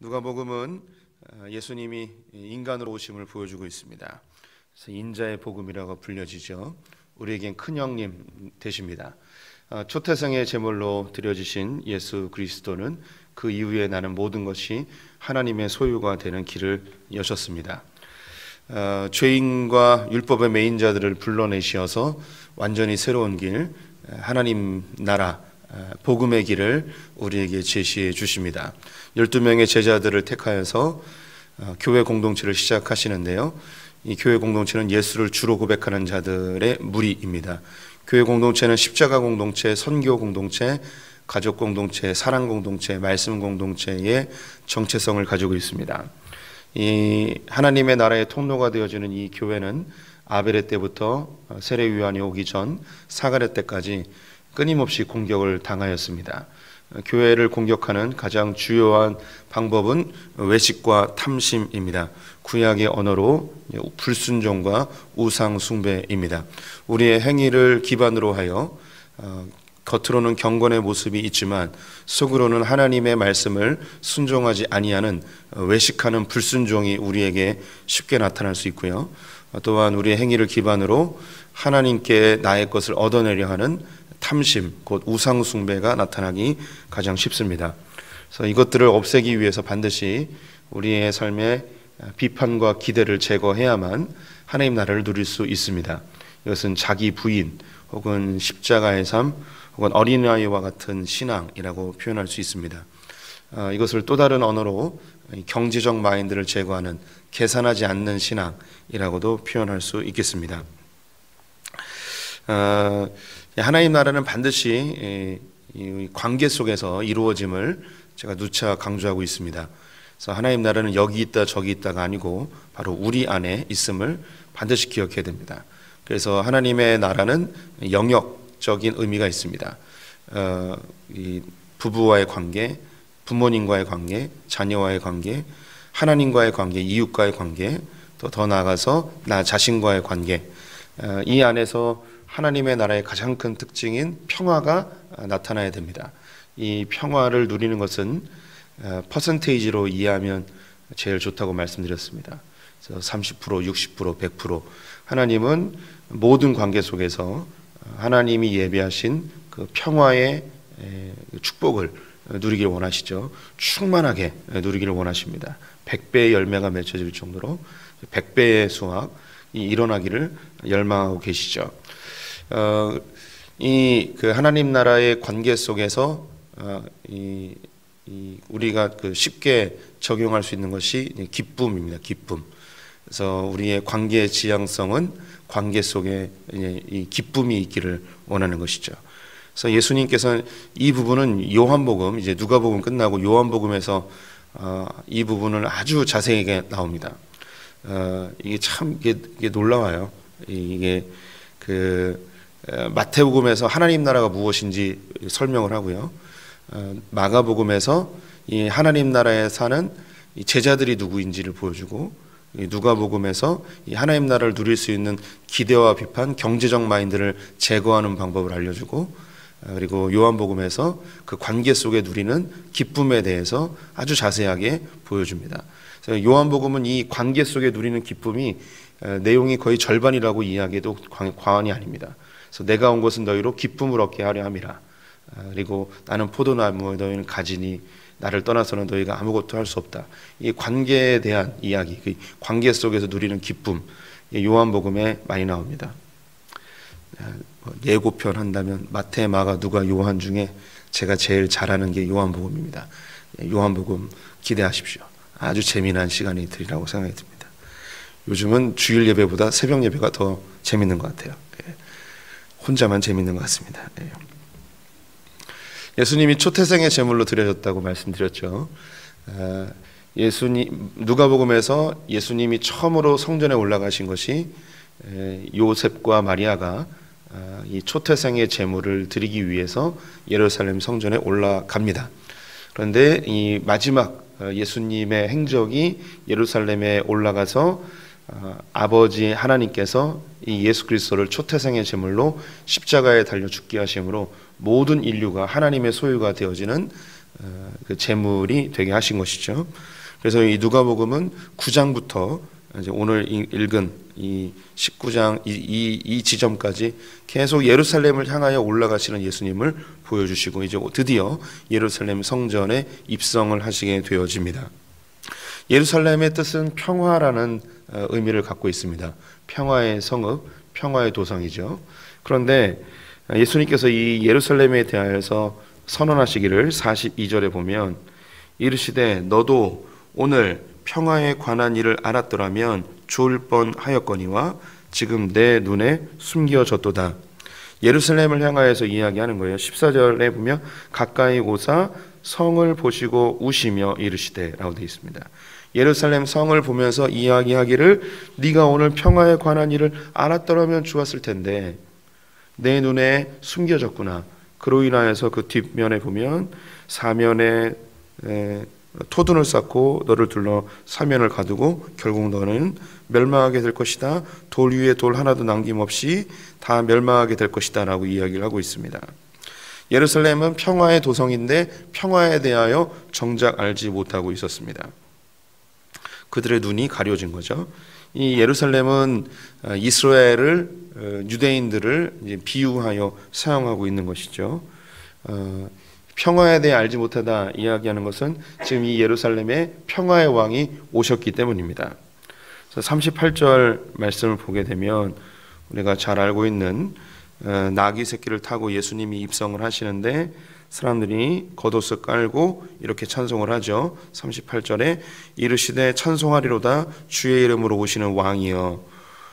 누가복음은 예수님이 인간으로 오심을 보여주고 있습니다. 그래서 인자의 복음이라고 불려지죠. 우리에겐 큰형님 되십니다. 초태생의 제물로 드려지신 예수 그리스도는 그 이후에 나는 모든 것이 하나님의 소유가 되는 길을 여셨습니다. 죄인과 율법의 매인자들을 불러내시어서 완전히 새로운 길, 하나님 나라, 복음의 길을 우리에게 제시해 주십니다. 12명의 제자들을 택하여서 교회 공동체를 시작하시는데요. 이 교회 공동체는 예수를 주로 고백하는 자들의 무리입니다. 교회 공동체는 십자가 공동체, 선교 공동체, 가족 공동체, 사랑 공동체, 말씀 공동체의 정체성을 가지고 있습니다. 이 하나님의 나라의 통로가 되어지는 이 교회는 아벨의 때부터 세례 요한이 오기 전 사가랴 때까지 끊임없이 공격을 당하였습니다. 교회를 공격하는 가장 주요한 방법은 외식과 탐심입니다. 구약의 언어로 불순종과 우상 숭배입니다. 우리의 행위를 기반으로 하여 겉으로는 경건의 모습이 있지만 속으로는 하나님의 말씀을 순종하지 아니하는 외식하는 불순종이 우리에게 쉽게 나타날 수 있고요. 또한 우리의 행위를 기반으로 하나님께 나의 것을 얻어내려 하는 탐심, 곧 우상 숭배가 나타나기 가장 쉽습니다. 그래서 이것들을 없애기 위해서 반드시 우리의 삶에 비판과 기대를 제거해야만 하나님 나라를 누릴 수 있습니다. 이것은 자기 부인 혹은 십자가의 삶 혹은 어린아이와 같은 신앙이라고 표현할 수 있습니다. 이것을 또 다른 언어로 경제적 마인드를 제거하는 계산하지 않는 신앙이라고도 표현할 수 있겠습니다. 하나님 나라는 반드시 관계 속에서 이루어짐을 제가 누차 강조하고 있습니다. 그래서 하나님 나라는 여기 있다 저기 있다가 아니고 바로 우리 안에 있음을 반드시 기억해야 됩니다. 그래서 하나님의 나라는 영역적인 의미가 있습니다. 이 부부와의 관계, 부모님과의 관계, 자녀와의 관계, 하나님과의 관계, 이웃과의 관계, 또 더 나아가서 나 자신과의 관계, 이 안에서 하나님의 나라의 가장 큰 특징인 평화가 나타나야 됩니다. 이 평화를 누리는 것은 퍼센테이지로 이해하면 제일 좋다고 말씀드렸습니다. 그래서 30%, 60%, 100% 하나님은 모든 관계 속에서 하나님이 예비하신 그 평화의 축복을 누리길 원하시죠. 충만하게 누리기를 원하십니다. 100배의 열매가 맺혀질 정도로 100배의 수확이 일어나기를 열망하고 계시죠. 그 하나님 나라의 관계 속에서 우리가 쉽게 적용할 수 있는 것이 기쁨입니다. 기쁨. 그래서 우리의 관계의 지향성은 관계 속에 이 기쁨이 있기를 원하는 것이죠. 그래서 예수님께서는 이 부분은 요한복음, 이제 누가복음 끝나고 요한복음에서 이 부분을 아주 자세하게 나옵니다. 이게 참 이게 놀라워요. 이게 마태복음에서 하나님 나라가 무엇인지 설명을 하고요. 마가복음에서 이 하나님 나라에 사는 이 제자들이 누구인지를 보여주고, 누가복음에서 이 하나님 나라를 누릴 수 있는 기대와 비판, 경제적 마인드를 제거하는 방법을 알려주고, 그리고 요한복음에서 그 관계 속에 누리는 기쁨에 대해서 아주 자세하게 보여줍니다. 그래서 요한복음은 이 관계 속에 누리는 기쁨이 내용이 거의 절반이라고 이해하기에도 과언이 아닙니다. 그래서 내가 온 것은 너희로 기쁨을 얻게 하려 함이라. 그리고 나는 포도나무, 너희는 가지니 나를 떠나서는 너희가 아무것도 할 수 없다. 이 관계에 대한 이야기, 그 관계 속에서 누리는 기쁨, 요한복음에 많이 나옵니다. 예고편 한다면 마태, 마가, 누가, 요한 중에 제가 제일 잘하는 게 요한복음입니다. 요한복음 기대하십시오. 아주 재미난 시간이 되리라고 생각이 듭니다. 요즘은 주일 예배보다 새벽 예배가 더 재밌는 것 같아요. 혼자만 재밌는 것 같습니다. 예수님이 초태생의 제물로 드려졌다고 말씀드렸죠. 누가복음에서 예수님이 처음으로 성전에 올라가신 것이 요셉과 마리아가 이 초태생의 제물을 드리기 위해서 예루살렘 성전에 올라갑니다. 그런데 이 마지막 예수님의 행적이 예루살렘에 올라가서 아버지 하나님께서 이 예수 그리스도를 초태생의 제물로 십자가에 달려 죽게 하심으로 모든 인류가 하나님의 소유가 되어지는 그 제물이 되게 하신 것이죠. 그래서 이 누가복음은 9장부터 이제 오늘 읽은 이 19장 이 지점까지 계속 예루살렘을 향하여 올라가시는 예수님을 보여주시고 이제 드디어 예루살렘 성전에 입성을 하시게 되어집니다. 예루살렘의 뜻은 평화라는 의미를 갖고 있습니다. 평화의 성읍, 평화의 도성이죠. 그런데 예수님께서 이 예루살렘에 대하여서 선언하시기를 42절에 보면 이르시되 너도 오늘 평화에 관한 일을 알았더라면 좋을 뻔하였거니와 지금 내 눈에 숨겨졌도다. 예루살렘을 향하여서 이야기하는 거예요. 14절에 보면 가까이 오사 성을 보시고 우시며 이르시되 라고 되어 있습니다. 예루살렘 성을 보면서 이야기하기를 네가 오늘 평화에 관한 일을 알았더라면 좋았을 텐데 내 눈에 숨겨졌구나. 그로 인하여서 그 뒷면에 보면 사면에 토둔을 쌓고 너를 둘러 사면을 가두고 결국 너는 멸망하게 될 것이다. 돌 위에 돌 하나도 남김없이 다 멸망하게 될 것이다 라고 이야기를 하고 있습니다. 예루살렘은 평화의 도성인데 평화에 대하여 정작 알지 못하고 있었습니다. 그들의 눈이 가려진 거죠. 이 예루살렘은 이스라엘을 유대인들을 이제 비유하여 사용하고 있는 것이죠. 평화에 대해 알지 못하다 이야기하는 것은 지금 이 예루살렘에 평화의 왕이 오셨기 때문입니다. 38절 말씀을 보게 되면 우리가 잘 알고 있는 나귀 새끼를 타고 예수님이 입성을 하시는데 사람들이 겉옷을 깔고 이렇게 찬송을 하죠. 38절에 이르시되 찬송하리로다 주의 이름으로 오시는 왕이여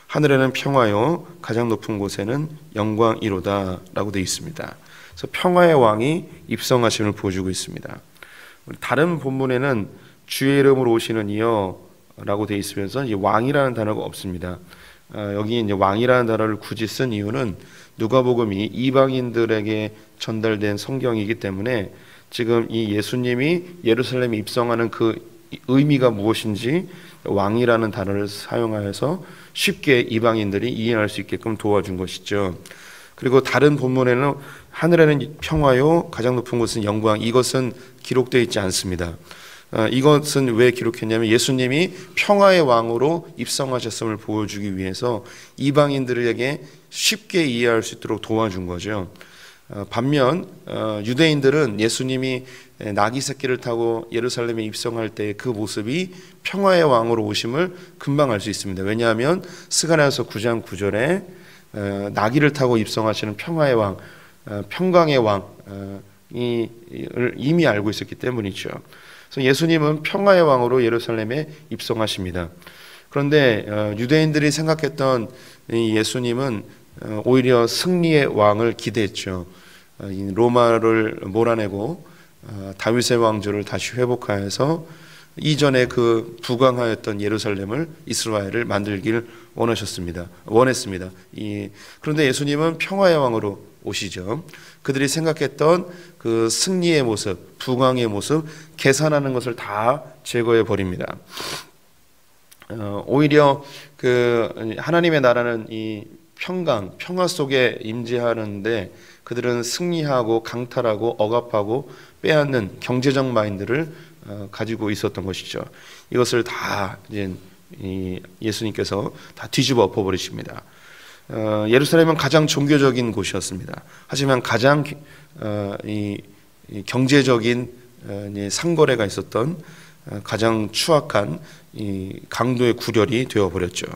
하늘에는 평화요 가장 높은 곳에는 영광이로다 라고 되어 있습니다. 그래서 평화의 왕이 입성하심을 보여주고 있습니다. 다른 본문에는 주의 이름으로 오시는 이여 라고 되어 있으면서 이제 왕이라는 단어가 없습니다. 여기 이제 왕이라는 단어를 굳이 쓴 이유는 누가복음이 이방인들에게 전달된 성경이기 때문에 지금 이 예수님이 예루살렘에 입성하는 그 의미가 무엇인지 왕이라는 단어를 사용하여서 쉽게 이방인들이 이해할 수 있게끔 도와준 것이죠. 그리고 다른 본문에는 하늘에는 평화요 가장 높은 곳은 영광 이것은 기록되어 있지 않습니다. 이것은 왜 기록했냐면 예수님이 평화의 왕으로 입성하셨음을 보여주기 위해서 이방인들에게 쉽게 이해할 수 있도록 도와준 거죠. 반면 유대인들은 예수님이 나귀 새끼를 타고 예루살렘에 입성할 때 그 모습이 평화의 왕으로 오심을 금방 알 수 있습니다. 왜냐하면 스가랴서 9장 9절에 나귀를 타고 입성하시는 평화의 왕, 평강의 왕이 이미 알고 있었기 때문이죠. 그래서 예수님은 평화의 왕으로 예루살렘에 입성하십니다. 그런데 유대인들이 생각했던 이 예수님은 오히려 승리의 왕을 기대했죠. 로마를 몰아내고 다윗의 왕조를 다시 회복하여서 이전에 그 부강하였던 예루살렘을 이스라엘을 만들길 원했습니다. 그런데 예수님은 평화의 왕으로 오시죠. 그들이 생각했던 그 승리의 모습, 부강의 모습, 계산하는 것을 다 제거해 버립니다. 오히려 그 하나님의 나라는 이 평화 속에 임재하는데 그들은 승리하고 강탈하고 억압하고 빼앗는 경제적 마인드를 가지고 있었던 것이죠. 이것을 다 이제 예수님께서 다 뒤집어 엎어버리십니다. 예루살렘은 가장 종교적인 곳이었습니다. 하지만 가장 이 경제적인 상거래가 있었던 가장 추악한 이 강도의 구렬이 되어버렸죠.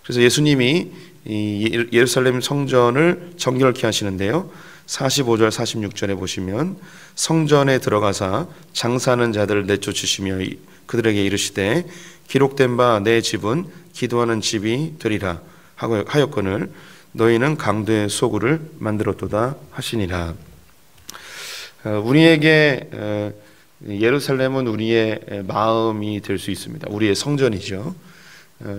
그래서 예수님이 이 예루살렘 성전을 정결케 하시는데요. 45절 46절에 보시면 성전에 들어가사 장사하는 자들을 내쫓으시며 그들에게 이르시되 기록된 바 내 집은 기도하는 집이 되리라 하였거늘 너희는 강도의 소굴을 만들었도다 하시니라. 우리에게 예루살렘은 우리의 마음이 될 수 있습니다. 우리의 성전이죠.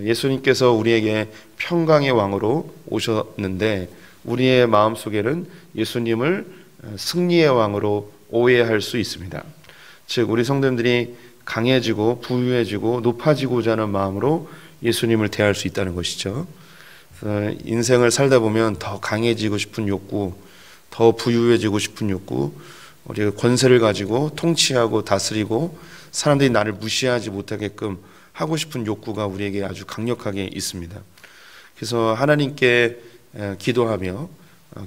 예수님께서 우리에게 평강의 왕으로 오셨는데 우리의 마음속에는 예수님을 승리의 왕으로 오해할 수 있습니다. 즉 우리 성도님들이 강해지고 부유해지고 높아지고자 하는 마음으로 예수님을 대할 수 있다는 것이죠. 인생을 살다 보면 더 강해지고 싶은 욕구, 더 부유해지고 싶은 욕구, 우리가 권세를 가지고 통치하고 다스리고 사람들이 나를 무시하지 못하게끔 하고 싶은 욕구가 우리에게 아주 강력하게 있습니다. 그래서 하나님께 기도하며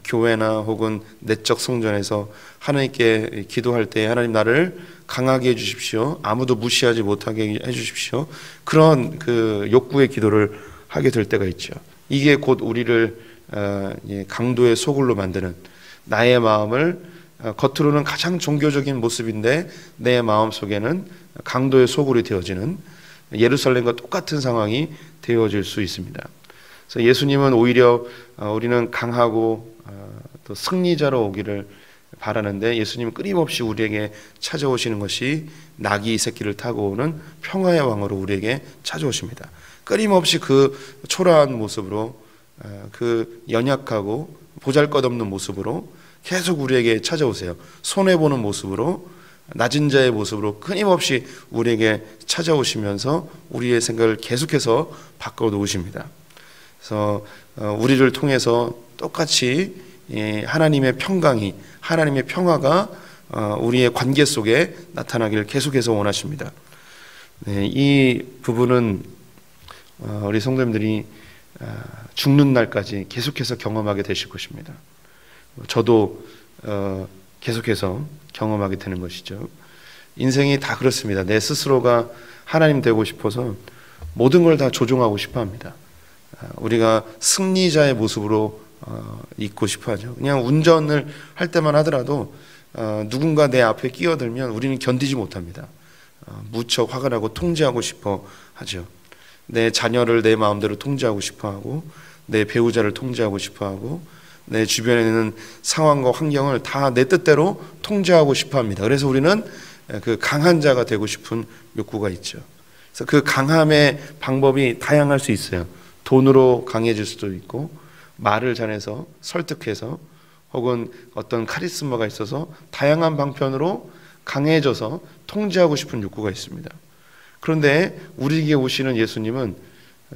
교회나 혹은 내적 성전에서 하나님께 기도할 때 하나님 나를 강하게 해주십시오. 아무도 무시하지 못하게 해주십시오. 그런 그 욕구의 기도를 하게 될 때가 있죠. 이게 곧 우리를 강도의 소굴로 만드는, 나의 마음을 겉으로는 가장 종교적인 모습인데 내 마음 속에는 강도의 소굴이 되어지는 예루살렘과 똑같은 상황이 되어질 수 있습니다. 그래서 예수님은 오히려 우리는 강하고 또 승리자로 오기를 바라는데, 예수님은 끊임없이 우리에게 찾아오시는 것이 나귀 새끼를 타고 오는 평화의 왕으로 우리에게 찾아오십니다. 끊임없이 그 초라한 모습으로, 그 연약하고 보잘것없는 모습으로 계속 우리에게 찾아오세요. 손해보는 모습으로, 낮은 자의 모습으로 끊임없이 우리에게 찾아오시면서 우리의 생각을 계속해서 바꿔놓으십니다. 그래서 우리를 통해서 똑같이 하나님의 평강이, 하나님의 평화가 우리의 관계 속에 나타나기를 계속해서 원하십니다. 이 부분은 우리 성도님들이 죽는 날까지 계속해서 경험하게 되실 것입니다. 저도 계속해서 경험하게 되는 것이죠. 인생이 다 그렇습니다. 내 스스로가 하나님 되고 싶어서 모든 걸 다 조종하고 싶어 합니다. 우리가 승리자의 모습으로 있고 싶어 하죠. 그냥 운전을 할 때만 하더라도 누군가 내 앞에 끼어들면 우리는 견디지 못합니다. 무척 화가 나고 통제하고 싶어 하죠. 내 자녀를 내 마음대로 통제하고 싶어 하고, 내 배우자를 통제하고 싶어 하고, 내 주변에 있는 상황과 환경을 다 내 뜻대로 통제하고 싶어 합니다. 그래서 우리는 그 강한 자가 되고 싶은 욕구가 있죠. 그래서 그 강함의 방법이 다양할 수 있어요. 돈으로 강해질 수도 있고, 말을 잘해서 설득해서, 혹은 어떤 카리스마가 있어서 다양한 방편으로 강해져서 통제하고 싶은 욕구가 있습니다. 그런데 우리에게 오시는 예수님은,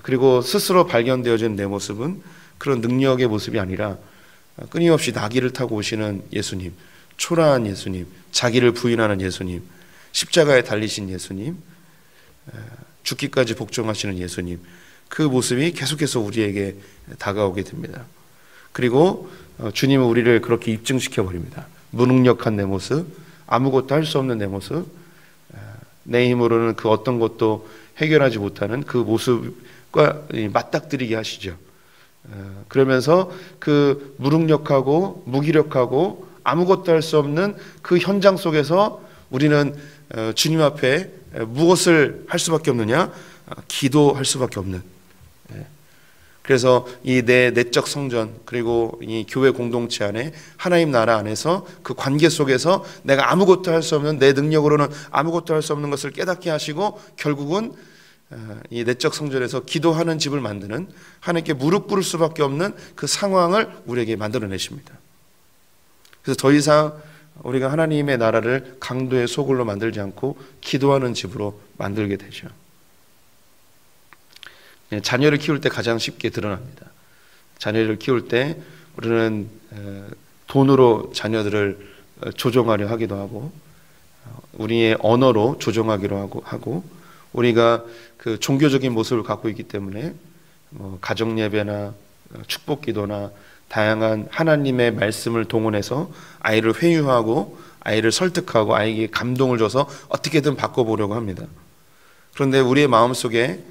그리고 스스로 발견되어진 내 모습은 그런 능력의 모습이 아니라 끊임없이 나귀를 타고 오시는 예수님, 초라한 예수님, 자기를 부인하는 예수님, 십자가에 달리신 예수님, 죽기까지 복종하시는 예수님, 그 모습이 계속해서 우리에게 다가오게 됩니다. 그리고 주님은 우리를 그렇게 입증시켜 버립니다. 무능력한 내 모습, 아무것도 할 수 없는 내 모습, 내 힘으로는 그 어떤 것도 해결하지 못하는 그 모습과 맞닥뜨리게 하시죠. 그러면서 그 무능력하고 무기력하고 아무것도 할 수 없는 그 현장 속에서 우리는 주님 앞에 무엇을 할 수밖에 없느냐? 기도할 수밖에 없는. 그래서 이 내 내적 성전, 그리고 이 교회 공동체 안에, 하나님 나라 안에서 그 관계 속에서 내가 아무것도 할 수 없는, 내 능력으로는 아무것도 할 수 없는 것을 깨닫게 하시고, 결국은 이 내적 성전에서 기도하는 집을 만드는, 하나님께 무릎 꿇을 수밖에 없는 그 상황을 우리에게 만들어내십니다. 그래서 더 이상 우리가 하나님의 나라를 강도의 소굴로 만들지 않고 기도하는 집으로 만들게 되죠. 자녀를 키울 때 가장 쉽게 드러납니다. 자녀를 키울 때 우리는 돈으로 자녀들을 조종하려 하기도 하고, 우리의 언어로 조종하기로 하고, 우리가 그 종교적인 모습을 갖고 있기 때문에 가정 예배나 축복 기도나 다양한 하나님의 말씀을 동원해서 아이를 회유하고, 아이를 설득하고, 아이에게 감동을 줘서 어떻게든 바꿔보려고 합니다. 그런데 우리의 마음 속에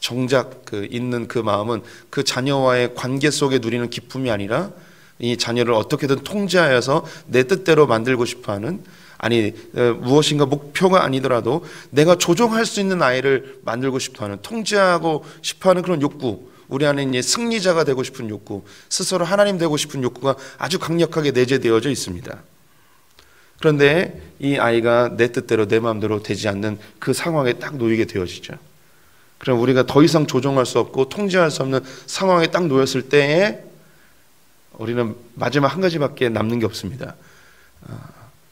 정작 있는 그 마음은 그 자녀와의 관계 속에 누리는 기쁨이 아니라, 이 자녀를 어떻게든 통제하여서 내 뜻대로 만들고 싶어하는, 아니 무엇인가 목표가 아니더라도 내가 조종할 수 있는 아이를 만들고 싶어하는, 통제하고 싶어하는 그런 욕구, 우리 안에 이제 승리자가 되고 싶은 욕구, 스스로 하나님 되고 싶은 욕구가 아주 강력하게 내재되어져 있습니다. 그런데 이 아이가 내 뜻대로 내 마음대로 되지 않는 그 상황에 딱 놓이게 되어지죠. 그럼 우리가 더 이상 조종할 수 없고 통제할 수 없는 상황에 딱 놓였을 때에 우리는 마지막 한 가지밖에 남는 게 없습니다.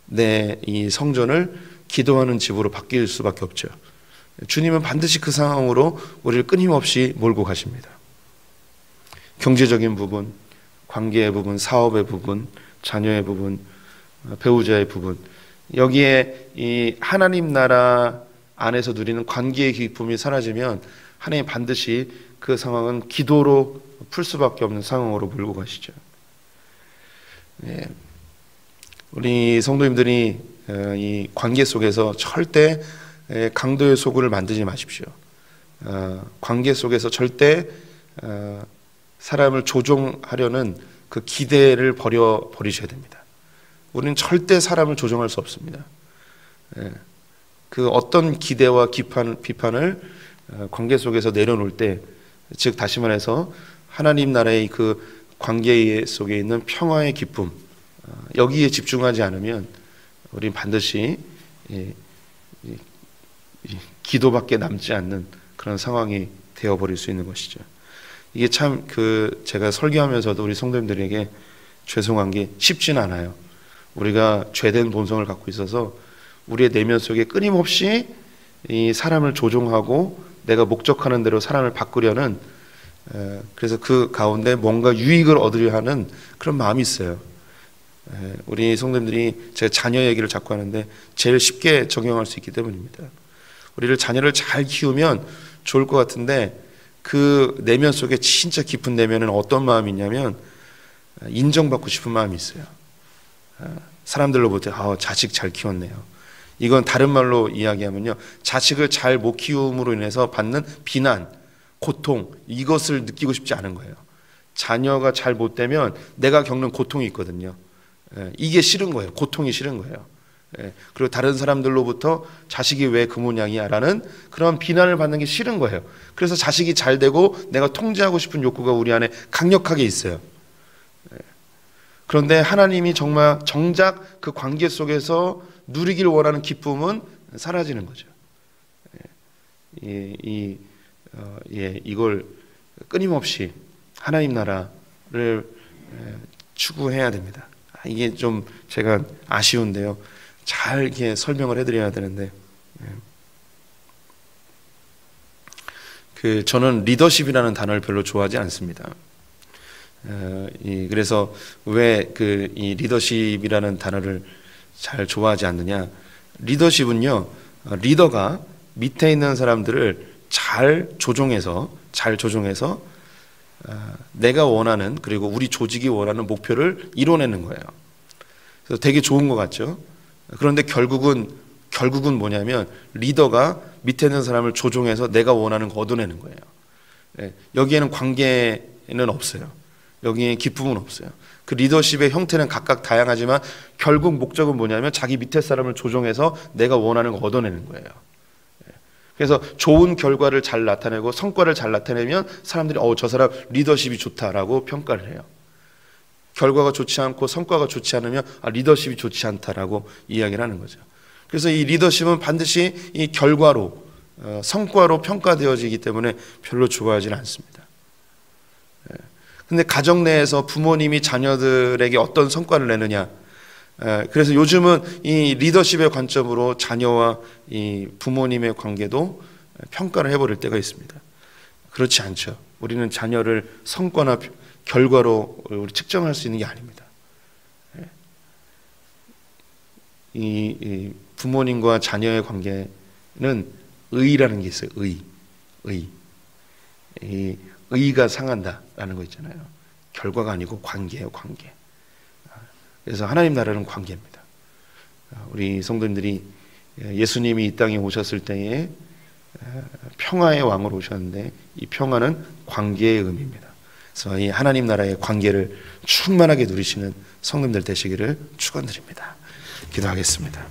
내 이 성전을 기도하는 집으로 바뀔 수밖에 없죠. 주님은 반드시 그 상황으로 우리를 끊임없이 몰고 가십니다. 경제적인 부분, 관계의 부분, 사업의 부분, 자녀의 부분, 배우자의 부분, 여기에 이 하나님 나라 안에서 누리는 관계의 기쁨이 사라지면 하나님 반드시 그 상황은 기도로 풀 수밖에 없는 상황으로 몰고 가시죠. 네. 우리 성도님들이 이 관계 속에서 절대 강도의 소굴을 만들지 마십시오. 관계 속에서 절대 사람을 조종하려는 그 기대를 버리셔야 됩니다. 우리는 절대 사람을 조종할 수 없습니다. 그 어떤 기대와 비판을 관계 속에서 내려놓을 때, 즉 다시 말해서 하나님 나라의 그 관계 속에 있는 평화의 기쁨, 여기에 집중하지 않으면 우리는 반드시 기도밖에 남지 않는 그런 상황이 되어버릴 수 있는 것이죠. 이게 참 제가 설교하면서도 우리 성도님들에게 죄송한 게 쉽지는 않아요. 우리가 죄된 본성을 갖고 있어서 우리의 내면 속에 끊임없이 이 사람을 조종하고 내가 목적하는 대로 사람을 바꾸려는, 그래서 그 가운데 뭔가 유익을 얻으려 하는 그런 마음이 있어요. 우리 성도님들이 제가 자녀 얘기를 자꾸 하는데 제일 쉽게 적용할 수 있기 때문입니다. 우리를 자녀를 잘 키우면 좋을 것 같은데 그 내면 속에 진짜 깊은 내면은 어떤 마음이 있냐면 인정받고 싶은 마음이 있어요. 사람들로 볼 때 자식 잘 키웠네요. 이건 다른 말로 이야기하면요, 자식을 잘 못 키움으로 인해서 받는 비난, 고통, 이것을 느끼고 싶지 않은 거예요. 자녀가 잘 못 되면 내가 겪는 고통이 있거든요. 이게 싫은 거예요. 고통이 싫은 거예요. 그리고 다른 사람들로부터 자식이 왜 그 모양이야 라는 그런 비난을 받는 게 싫은 거예요. 그래서 자식이 잘 되고 내가 통제하고 싶은 욕구가 우리 안에 강력하게 있어요. 그런데 하나님이 정작 그 관계 속에서 누리길 원하는 기쁨은 사라지는 거죠. 이걸 끊임없이 하나님 나라를 추구해야 됩니다. 이게 좀 제가 아쉬운데요. 잘 이렇게 설명을 해드려야 되는데, 저는 리더십이라는 단어를 별로 좋아하지 않습니다. 그래서 왜 이 리더십이라는 단어를 잘 좋아하지 않느냐? 리더십은요, 리더가 밑에 있는 사람들을 잘 조종해서 내가 원하는, 그리고 우리 조직이 원하는 목표를 이뤄내는 거예요. 그래서 되게 좋은 것 같죠? 그런데 결국은 뭐냐면 리더가 밑에 있는 사람을 조종해서 내가 원하는 거 얻어내는 거예요. 여기에는 관계는 없어요. 여기에 기쁨은 없어요. 그 리더십의 형태는 각각 다양하지만 결국 목적은 뭐냐면 자기 밑에 사람을 조종해서 내가 원하는 거 얻어내는 거예요. 그래서 좋은 결과를 잘 나타내고 성과를 잘 나타내면 사람들이 저 사람 리더십이 좋다라고 평가를 해요. 결과가 좋지 않고 성과가 좋지 않으면 리더십이 좋지 않다라고 이야기를 하는 거죠. 그래서 이 리더십은 반드시 이 결과로, 성과로 평가되어지기 때문에 별로 좋아하지는 않습니다. 근데 가정 내에서 부모님이 자녀들에게 어떤 성과를 내느냐, 그래서 요즘은 이 리더십의 관점으로 자녀와 이 부모님의 관계도 평가를 해버릴 때가 있습니다. 그렇지 않죠. 우리는 자녀를 성과나 결과로 우리 측정할 수 있는 게 아닙니다. 이 부모님과 자녀의 관계는 의라는 게 있어요. 의가 상한다라는 거 있잖아요. 결과가 아니고 관계예요, 관계. 그래서 하나님 나라는 관계입니다. 우리 성도님들이 예수님이 이 땅에 오셨을 때에 평화의 왕으로 오셨는데 이 평화는 관계의 의미입니다. 그래서 이 하나님 나라의 관계를 충만하게 누리시는 성도님들 되시기를 축원드립니다. 기도하겠습니다.